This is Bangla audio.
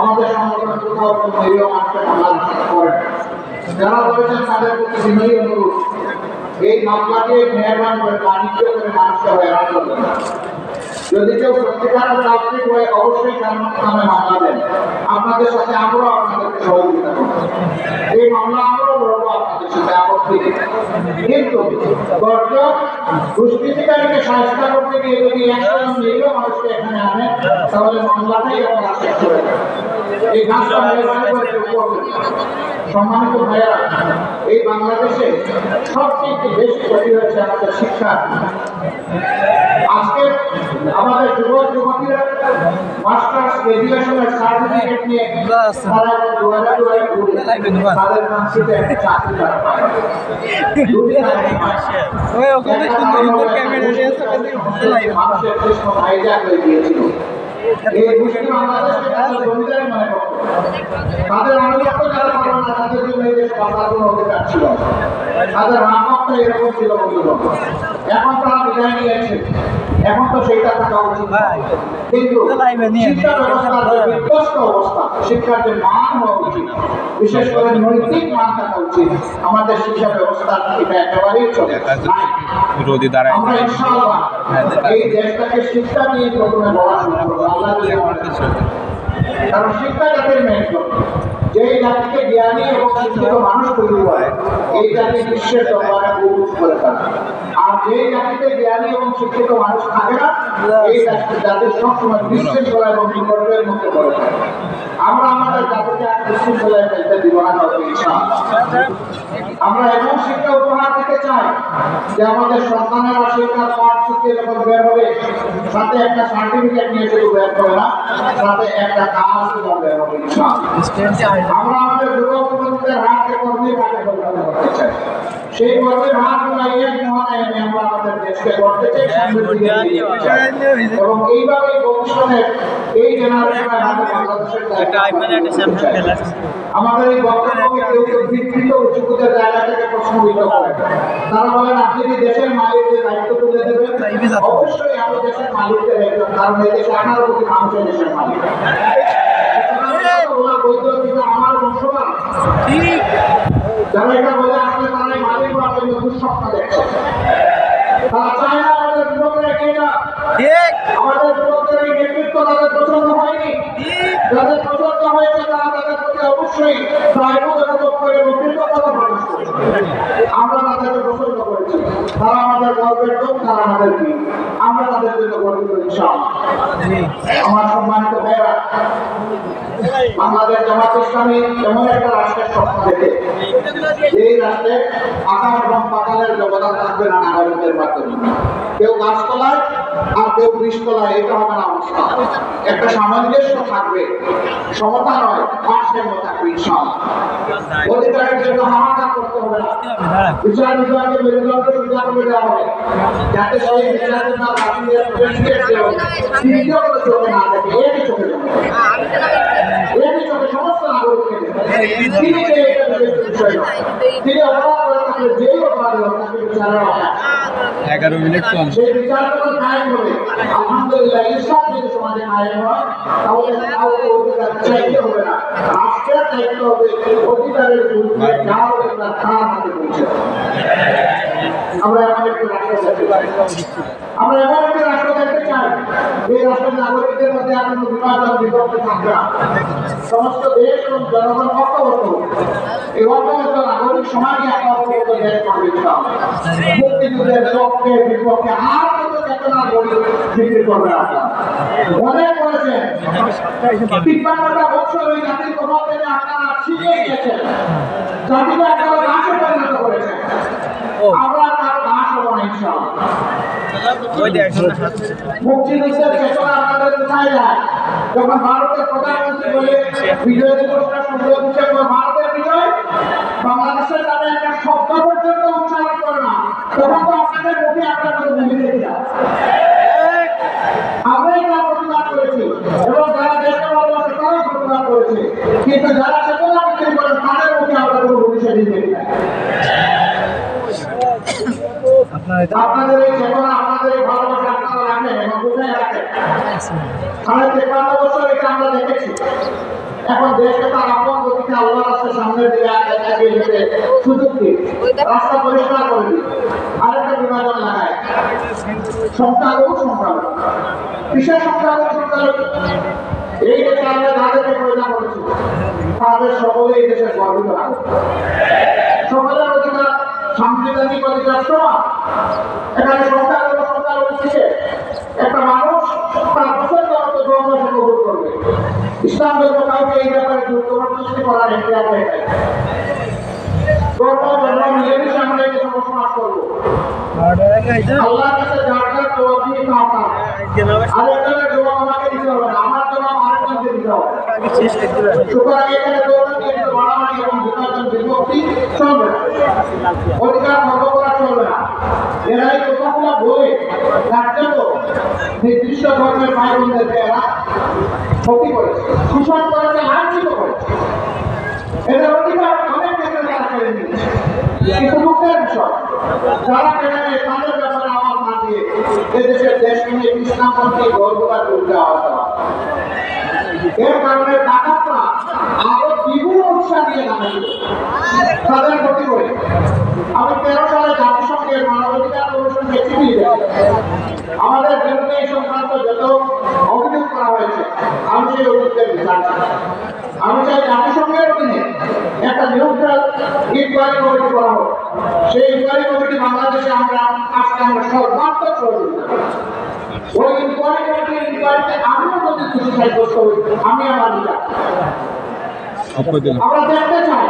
আমাদের সংগঠন কোথাও কোনো নিরীহ মানুষের মামলা করেন। যারা বলেছেন তাদের প্রতি বিনয়ী অনুরোধ, এই মামলাকে মেহরবানি করে বাণিজ্য করে মানুষকে হয়রান করবেন না। যদি কেউ সত্যিকার তাত্ত্বিক হয়ে অবশ্যই নামে মামলা দেন, আপনাদের সাথে আমরাও আপনাদেরকে সহযোগিতা করব। এই মামলা আমরাও লড়বো আপনাদের সাথে, আপত্তি নেই। কিন্তু গর্জন দুষ্কৃতিকারীকে সাহায্য করতে গিয়ে যদি একজন নিরীহ মানুষকে এখানে আনেন, তাহলে মামলাটাই আপনারা শেষ করে দেন। এই কাজটা মেহরবানি করে কেউ করবেন। সম্মানিত ভাইয়েরা, এই বাংলাদেশে সবচেয়ে বেশি ক্ষতি হয়েছে আমাদের শিক্ষা। আজকে আমাদের যুবক যুবতীরা মাস্টার্স গ্রাজুয়েশনের সার্টিফিকেট নিয়ে তারা দুয়ারে ঘুরে তাদের কাছে একটা চাকরি পায়। মানুষের কৃষ্ণ হাইজ্যাক হয়ে গিয়েছিল। এই মুসলিম বাংলাদেশকে তাদের জমিদারি মনে করত, তাদের আনুগত্য যারা করল না, তাদের জন্য এই দেশ বাঁচার কোনো অধিকার ছিল না। তাদের রামত্ব এরকম ছিল বন্ধুগণ। এখন তারা বিদায় নিয়েছে, এখন তো সেইটা থাকা উচিত। কিন্তু শিক্ষা ব্যবস্থার যে বিধ্বস্ত অবস্থা, শিক্ষার যে মান হওয়া উচিত, বিশেষ করে নৈতিক মান থাকা উচিত, আমাদের শিক্ষা ব্যবস্থার এটা একেবারেই চলে। আমরা ইনশাআল্লাহ এই দেশটাকে শিক্ষা নিয়ে প্রথমে বলা শুরু করবো, আল্লাহ দিয়ে আমাদের। কারণ শিক্ষা জাতির মেরুদণ্ড, যেই জাতিকে জ্ঞানী এবং শিক্ষিত মানুষ তৈরি হয়, এই জাতি বিশ্বের দরবারে গৌরব করে থাকে। আর যেই জাতিতে জ্ঞানী এবং শিক্ষিত মানুষ থাকে না, এই জাতির সবসময় বিশৃঙ্খলা এবং বিপর্যয়ের মধ্যে পড়ে থাকে। আমরা আমাদের জাতিকে আর বিশৃঙ্খলায় ফেলতে দিব না। আমরা এমন শিক্ষা উপহার দিতে চাই যে আমাদের সন্তানেরা শিক্ষার পাঠ শিখে যখন বের হবে, সাথে একটা সার্টিফিকেট নিয়ে শুধু বের হবে না, সাথে একটা কাজ বের হবে। আমরা আমাদের যুবক যুবতীদের হাতকে কর্মী হাতে পরিণত করতে চাই। সেই কর্মের হাত লাগিয়ে মহানায়নে আমরা আমাদের দেশকে করতে চাই, এবং এইভাবে ভবিষ্যতের এই জেনারেশনের হাতে বাংলাদেশের আমাদের এই বক্তব্যকে কেউ কেউ বিকৃত উচ্চকুতের জায়গা থেকে প্রশ্নবিদ্ধ করে। তারা বলেন, আপনি কি দেশের মালিকদের দায়িত্ব তুলে দেবেন? অবশ্যই আমি দেশের মালিকদের একজন, কারণ এই দেশে 18 কোটি মানুষের দেশের মালিক। আমার বংশবাদ যারা এটা বলে আসলে তারাই মালিক বা দুঃস্বপ্ন দেখছে। তারা চায় না আমাদের যুবকরা এগিয়ে যাক। আমাদের যুবকদের এই নেতৃত্ব তাদের পছন্দ হয়নি। যাদের পছন্দ হয়েছে তারা তাদের প্রতি অবশ্যই দায়বদ্ধ করে কৃতজ্ঞতা প্রকাশ করেছে। আমরা তাদেরকে পছন্দ করেছি, তারা আমাদের গর্বের লোক, তারা আমাদের কি, আমরা তাদের জন্য গর্বিত। ইনশাআল্লাহ। আমার সম্মানিত ভাইয়েরা, বাংলাদেশ জামাত ইসলামী এমন একটা রাষ্ট্রের স্বপ্ন দেখে, এই রাষ্ট্রে আকাশ এবং পাতালের ব্যবধান থাকবে না নাগরিকদের মাধ্যমে। কেউ গাছতলায় আর কেউ বৃষতলায়, এটা হবে না অবস্থা। একটা সামঞ্জস্য থাকবে, সমতা নয়, ভারসাম্য থাকবে। ইনশাআল্লাহ। অধিকারের জন্য হাহাকার করতে হবে না, বিচার বিভাগকে মেরুদণ্ড সোজা করে দেওয়া হবে, যাতে সেই বিচারের না বাতিলের তৃতীয় কোনো চোখে না দেখে, এটি চোখে দেখে, এটি চোখে সমস্ত নাগরিককে তিনি অপরাধ করে থাকলে যেই অপরাধী হোক তাকে বিচারের অপরাধ 11 মিনিট সেই বিচার যখন কায়েম হবে, আলহামদুলিল্লাহ, ইসলাম যদি সমাজে কায়েম হয়, তাহলে কাউকে অধিকার চাইতে হবে না, রাষ্ট্রের চাইতে হবে অধিকারের বিরুদ্ধে যা হবে তার হাতে পৌঁছে। আমরা এমন একটি রাষ্ট্র দেখতে চাই, আমরা এমন একটি রাষ্ট্র দেখতে চাই এই রাষ্ট্রের নাগরিকদের মধ্যে আর কোনো বিভাজন বিভক্ত থাকবে না। সমস্ত দেশ এবং জনগণ ঐক্যবদ্ধ, এই ঐক্যবদ্ধ নাগরিক সমাজই একটা ঐক্যবদ্ধ দেশ করবে। মুক্তিযুদ্ধের পক্ষে বিপক্ষে আর কোনো চেতনা বিক্রি করবে না। মনে করেছেন 53টা বছর ওই জাতির প্রভাব থেকে আপনারা শিখে গিয়েছেন, জাতিকে আপনারা ঘাসে পরিণত করেছেন। আমরা তার ঘাস হবো না ইনশাআল্লাহ। মুক্তিযুদ্ধের চেতনা আপনাদের কোথায় যায়? যখন ভারতের প্রধানমন্ত্রী বলে বিজয় দিবসটা শব্দ দিচ্ছে, ভারতের বিজয়, বাংলাদেশের নামে একটা শব্দ পর্যন্ত উচ্চারণ করে না, তখন তো আপনাদের মুখে আপনাদের ভূমি দেখে যায়। আমরাই তার প্রতিবাদ করেছি এবং যারা দেশকে ভালোবাসে তারাও প্রতিবাদ করেছে, কিন্তু যারা চেতনা বিক্রি করেন তাদের মুখে আমরা কোনো ভূমি সেদিন দেখি না। আপনাদের এই চেতনা, আপনাদের এই ভালোবাসা আপনারা রাখেন এবং কোথায় রাখেন? 53 বছর এটা আমরা দেখেছি। এখন দেশকে তার আপন গতিতে আল্লাহ রাস্তার সামনের দিকে এগিয়ে যেতে সুযোগ দিই, রাস্তা পরিষ্কার করে দিই, আরেকটা বিভাজন লাগায় সংখ্যালঘু বিশেষ সংখ্যালঘু এই দেশে আমরা যাদেরকে পয়দা করেছি তাদের সকলে এই দেশের গর্বিত নাগরিক। সকলের অধিকার সাংবিধানিক অধিকার সমান। এখানে সংখ্যালঘু থেকে একটা মানুষ তার পছন্দ মতো ধর্ম সে কবুল করবে। ইসলাম ধর্ম কাউকে এই ব্যাপারে জবরদস্তি করার এখতিয়ার নেই। ধর্ম মিলেমিশে আমরা এই দেশে বসবাস করবো। আল্লাহর কাছে যার যার জবাব দিয়ে পাওয়া, আরেকজনের জবাব আমাকে দিতে হবে না, আমার জবাব আরেকজনকে দিতে হবে। সুতরাং এখানে মারামারি এবং বিভাজন বিভক্তি চলবে না, অধিকার ভঙ্গ করা চলবে না। এরা এই কথাগুলো বলে তার জন্য নির্দিষ্ট ধর্মের ভাই বোনদেরকে এরা ক্ষতি করেছে, শোষণ করেছে, লাঞ্ছিত করেছে। এদের অধিকার অনেক ক্ষেত্রে তারা কেড়ে নিয়েছে। কিন্তু দুঃখের বিষয়, যারা কেড়ে নেয় তাদের ব্যাপারে আওয়াজ না দিয়ে এদেশের দেশ নিয়ে ইসলামপন্থী গল্পটা করতে আওয়াজ দেওয়া। এর কারণে ডাকাতরা আরো দ্বিগুণ উৎসাহ দিয়ে দাঁড়িয়ে তাদের ক্ষতি করে। আমি 13 সালে জাতিসংঘের মানবাধিকার কমিশনকে চিঠি দিই, আমাদের বিরুদ্ধে এই সংক্রান্ত যত অভিযোগ করা হয়েছে আমি সেই অভিযোগের বিচার চাই। আমি চাই জাতিসংঘের অধীনে একটা নিউট্রাল ইনকোয়ারি কমিটি করা হোক। সেই ইনকোয়ারি কমিটি বাংলাদেশে আমরা আজকে আমরা সর্বাত্মক সহযোগিতা, ওই ইনকোয়ারি কমিটির ইনকোয়ারিতে আমিও যদি খুশি সাব্যস্ত হই, আমি আমার বিচার আমরা দেখতে চাই।